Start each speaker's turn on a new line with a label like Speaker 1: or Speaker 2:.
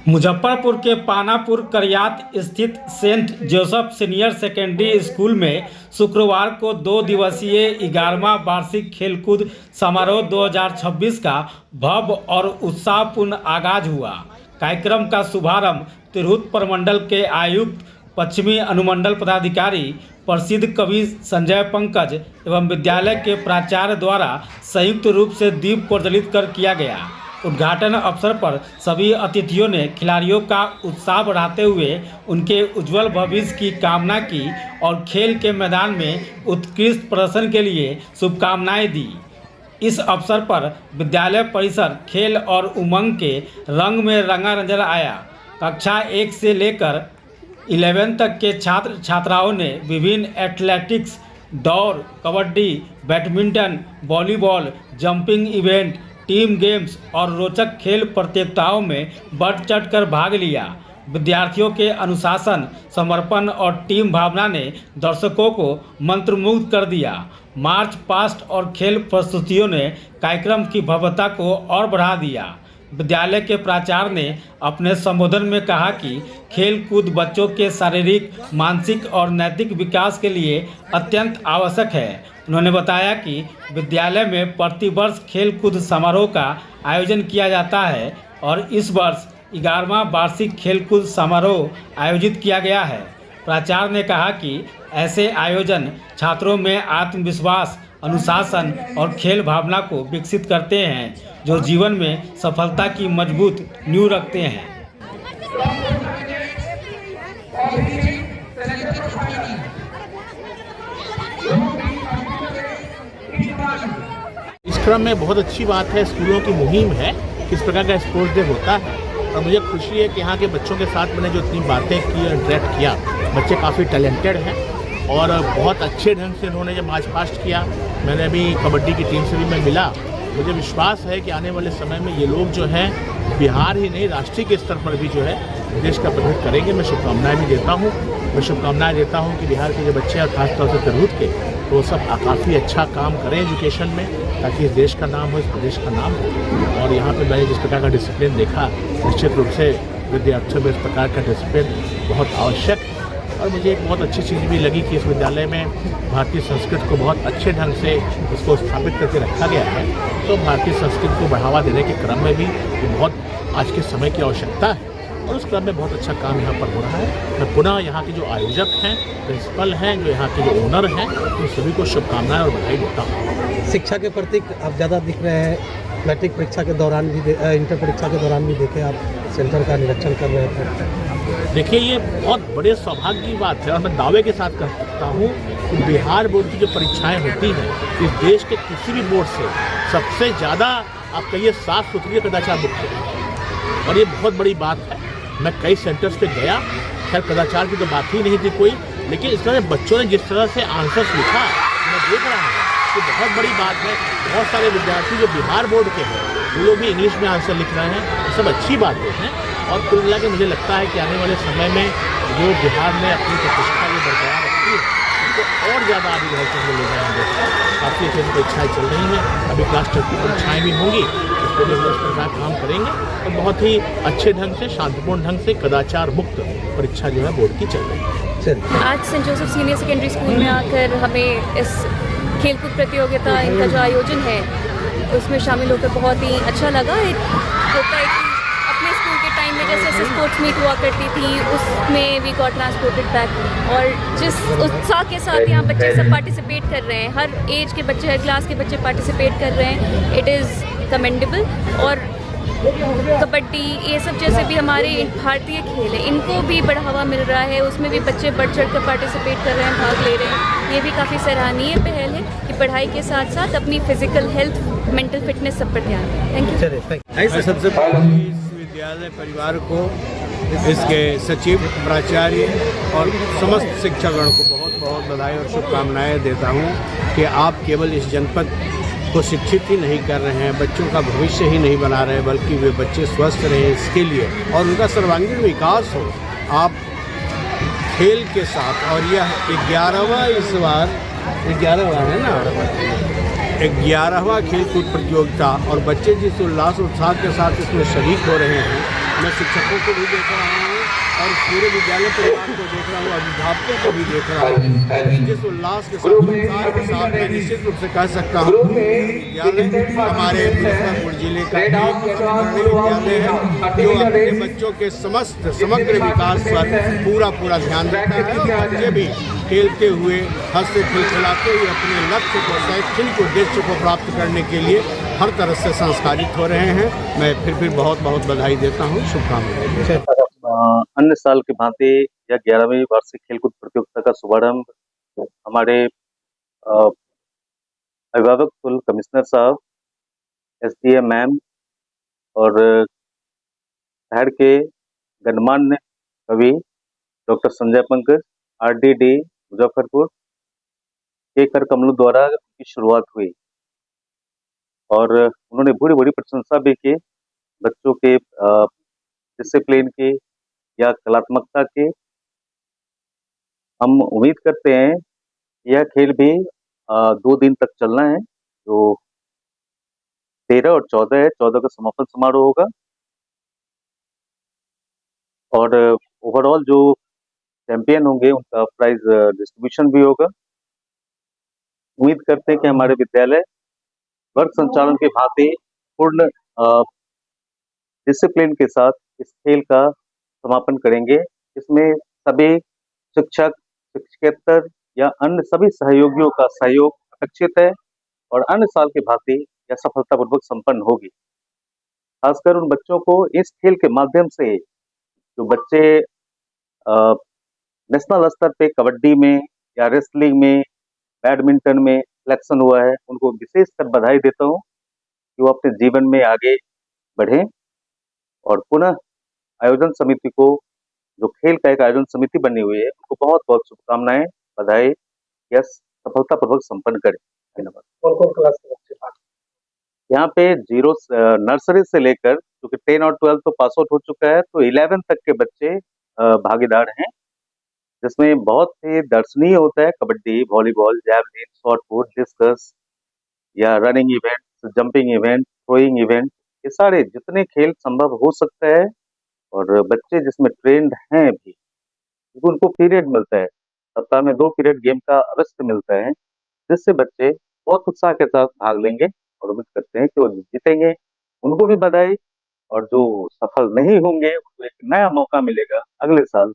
Speaker 1: मुजफ्फरपुर के पानापुर करियात स्थित saint Joseph senior secondary school में शुक्रवार को 2 दिवसीय 11वां वार्षिक खेलकूद समारोह 2026 का भव्य और उत्साहपूर्ण आगाज हुआ। कार्यक्रम का शुभारंभ तिरहुत प्रमंडल के आयुक्त, पश्चिमी अनुमंडल पदाधिकारी, प्रसिद्ध कवि संजय पंकज एवं विद्यालय के प्राचार्य द्वारा संयुक्त रूप से दीप प्रज्वलित कर किया गया। उद्घाटन अवसर पर सभी अतिथियों ने खिलाड़ियों का उत्साह बढ़ाते हुए उनके उज्जवल भविष्य की कामना की और खेल के मैदान में उत्कृष्ट प्रदर्शन के लिए शुभकामनाएं दी। इस अवसर पर विद्यालय परिसर खेल और उमंग के रंग में रंगा नजर आया। कक्षा 1 से लेकर 11 तक के छात्र छात्राओं ने विभिन्न एथलेटिक्स, दौड़, kabaddi, badminton, volleyball, jumping event, team games और रोचक खेल प्रतियोगिताओं में बढ़ चढ़कर भाग लिया। विद्यार्थियों के अनुशासन, समर्पण और टीम भावना ने दर्शकों को मंत्रमुग्ध कर दिया। मार्च पास्ट और खेल प्रस्तुतियों ने कार्यक्रम की भव्यता को और बढ़ा दिया। विद्यालय के प्राचार्य ने अपने संबोधन में कहा कि खेल कूद बच्चों के शारीरिक, मानसिक और नैतिक विकास के लिए अत्यंत आवश्यक है। उन्होंने बताया कि विद्यालय में प्रतिवर्ष खेल कूद समारोह का आयोजन किया जाता है और इस वर्ष 11वां वार्षिक खेल कूद समारोह आयोजित किया गया है। प्राचार्य ने कहा कि ऐसे आयोजन छात्रों में आत्मविश्वास, अनुशासन और खेल भावना को विकसित करते हैं, जो जीवन में सफलता की मजबूत नींव रखते हैं।
Speaker 2: इस क्रम में बहुत अच्छी बात है, स्कूलों की मुहिम है, किस प्रकार का स्पोर्ट्स डे होता है और मुझे खुशी है कि यहाँ के बच्चों के साथ मैंने जो इतनी बातें की और इंटरेक्ट किया, बच्चे काफ़ी टैलेंटेड हैं और बहुत अच्छे ढंग से उन्होंने जब मार्च पास्ट किया। मैंने अभी कबड्डी की टीम से भी मैं मिला। मुझे विश्वास है कि आने वाले समय में ये लोग जो हैं बिहार ही नहीं राष्ट्रीय के स्तर पर भी जो है देश का प्रतिनिधित्व करेंगे। मैं शुभकामनाएं भी देता हूँ। मैं शुभकामनाएं देता हूँ कि बिहार के जो बच्चे हैं, खासतौर से तिरहुत के, तो वो सब काफ़ी अच्छा काम करें एजुकेशन में, ताकि इस देश का नाम हो, इस प्रदेश का नाम हो। और यहाँ पे मैंने जिस प्रकार का डिसिप्लिन देखा, निश्चित रूप से विद्यार्थियों में इस प्रकार का डिसिप्लिन बहुत आवश्यक है। और मुझे एक बहुत अच्छी चीज़ भी लगी कि इस विद्यालय में भारतीय संस्कृति को बहुत अच्छे ढंग से इसको स्थापित करके रखा गया है। तो भारतीय संस्कृति को बढ़ावा देने के क्रम में भी ये बहुत आज के समय की आवश्यकता है और उस क्रम में बहुत अच्छा काम यहाँ पर हो रहा है। मैं पुनः यहाँ के जो आयोजक हैं, प्रिंसिपल हैं, जो यहाँ के जो ओनर हैं, उन सभी को शुभकामनाएं और बधाई देता हूँ।
Speaker 3: शिक्षा के प्रति आप ज़्यादा दिख रहे हैं। मैट्रिक परीक्षा के दौरान भी, इंटर परीक्षा के दौरान भी देखे आप सेंटर का निरीक्षण कर रहे थे।
Speaker 2: देखिए, ये बहुत बड़े सौभाग्य की बात है और मैं दावे के साथ कह सकता हूँ कि बिहार बोर्ड की जो परीक्षाएं होती हैं, इस देश के किसी भी बोर्ड से सबसे ज़्यादा आप कहिए साफ सुथरी कदाचार मुक्त है और ये बहुत बड़ी बात है। मैं कई सेंटर्स पे गया, खैर कदाचार की तो बात ही नहीं थी कोई, लेकिन इस तरह बच्चों ने जिस तरह से आंसर्स लिखा, मैं देख रहा हूँ कि बहुत बड़ी बात है। बहुत सारे विद्यार्थी जो बिहार बोर्ड के हैं, वो लोग भी इंग्लिश में आंसर लिख रहे हैं। ये सब अच्छी बातें हैं और कुल मिला के मुझे लगता है कि आने वाले समय में जो बिहार ने अपनी प्रतिष्ठा जो बरकरार रखी है, उनको और ज़्यादा आगे बढ़ कर ले जाएंगे। काफ़ी अच्छी परीक्षाएँ चल रही हैं, अभी क्लास 10 की परीक्षाएँ भी होंगी, इस पर इस प्रकार काम करेंगे और बहुत ही अच्छे ढंग से, शांतिपूर्ण ढंग से, कदाचार मुक्त परीक्षा जो है बोर्ड की चल रही है।
Speaker 4: आज saint Joseph senior secondary school में आकर हमें इस खेलकूद प्रतियोगिता, इनका जो आयोजन है, उसमें शामिल होकर बहुत ही अच्छा लगा। एक होता है कि अपने स्कूल के टाइम में जैसे स्पोर्ट्स मीट हुआ करती थी, उसमें वी गॉट ट्रांसपोर्टेड बैक और जिस उत्साह के साथ यहाँ बच्चे सब पार्टिसिपेट कर रहे हैं, हर एज के बच्चे, हर क्लास के बच्चे पार्टिसिपेट कर रहे हैं, इट इज़ कमेंडेबल। और कबड्डी, ये सब जैसे भी हमारे भारतीय खेल है, इनको भी बढ़ावा मिल रहा है, उसमें भी बच्चे बढ़ चढ़ कर पार्टिसिपेट कर रहे हैं, भाग ले रहे हैं। ये भी काफ़ी सराहनीय पहल है कि पढ़ाई के साथ साथ अपनी फिजिकल हेल्थ, मेंटल फिटनेस सब पर ध्यान दें। Thank you.
Speaker 5: मैं सबसे पहले इस विद्यालय परिवार को, इसके सचिव, प्राचार्य और समस्त शिक्षकगण को बहुत बहुत बधाई और शुभकामनाएं देता हूं कि आप केवल इस जनपद को शिक्षित ही नहीं कर रहे हैं, बच्चों का भविष्य ही नहीं बना रहे, बल्कि वे बच्चे स्वस्थ रहें, इसके लिए और उनका सर्वांगीण विकास हो। आप खेल के साथ, और यह 11वां इस बार 11वां है ना, 11वां खेलकूद प्रतियोगिता और बच्चे जिस उल्लास उत्साह के साथ इसमें शरीक हो रहे हैं, मैं शिक्षकों को भी देख रहा हूँ और पूरे विद्यालय परिवार को देख रहा हूँ, अभिभावकों को भी देख रहा हूँ। जिस उल्लास के साथ, उत्साह के साथ मैं निश्चित रूप से कह सकता हूँ कि विद्यालय हमारे मुजफ्फरपुर जिले का एक अग्रणी विद्यालय है जो अपने बच्चों के समग्र विकास पर पूरा ध्यान देता है और बच्चे भी खेलते हुए, हंसते खिलखिलाते हुए अपने लक्ष्य को, शैक्षणिक उद्देश्य को प्राप्त करने के लिए हर तरह से संस्कारित हो रहे हैं। मैं फिर बहुत बधाई देता हूँ, शुभकामनाएं।
Speaker 6: अन्य साल की भांति यह 11वीं वार्षिक खेलकूद प्रतियोगिता का शुभारंभ हमारे अभिभावक कुल कमिश्नर साहब, एसडीएम मैम और शहर के गणमान्य कवि डॉक्टर संजय पंकज, आरडीडी मुजफ्फरपुर के कर कमलों द्वारा उनकी शुरुआत हुई और उन्होंने बड़ी प्रशंसा भी की बच्चों के डिसिप्लिन की या कलात्मकता के। हम उम्मीद करते हैं यह खेल भी 2 दिन तक चलना है, जो 13 और 14 है। 14 का समापन समारोह होगा और ओवरऑल जो चैंपियन होंगे उनका प्राइज डिस्ट्रीब्यूशन भी होगा। उम्मीद करते हैं कि हमारे विद्यालय वर्ग संचालन के भांति पूर्ण डिसिप्लिन के साथ इस खेल का समापन करेंगे। इसमें सभी शिक्षक, शिक्षकेतर या अन्य सभी सहयोगियों का सहयोग अपेक्षित है और अन्य साल की भांति यह सफलतापूर्वक संपन्न होगी। खासकर उन बच्चों को इस खेल के माध्यम से, जो बच्चे नेशनल स्तर पे कबड्डी में या रेसलिंग में, बैडमिंटन में सिलेक्शन हुआ है, उनको विशेषकर बधाई देता हूँ कि वो अपने जीवन में आगे बढ़ें और पुनः आयोजन समिति को, जो खेल का एक आयोजन समिति बनी हुई है, उनको बहुत शुभकामनाएं, बधाई, यह सफलतापूर्वक संपन्न करें। धन्यवाद।
Speaker 3: कौन क्लास के बच्चे?
Speaker 6: यहाँ पे जीरो नर्सरी से लेकर, क्योंकि 10 और 12 तो पास आउट हो चुका है, तो 11 तक के बच्चे भागीदार हैं, जिसमें बहुत ही दर्शनीय होता है kabaddi, volleyball, javelin, shot put, discus या running event, jumping event, throwing event, ये सारे जितने खेल संभव हो सकता है और बच्चे जिसमें ट्रेंड हैं भी, क्योंकि उनको पीरियड मिलता है, सप्ताह में 2 पीरियड गेम का अवश्य मिलता है, जिससे बच्चे बहुत उत्साह के साथ भाग लेंगे और उम्मीद करते हैं कि वो जीतेंगे। उनको भी बधाई और जो सफल नहीं होंगे उनको एक नया मौका मिलेगा अगले साल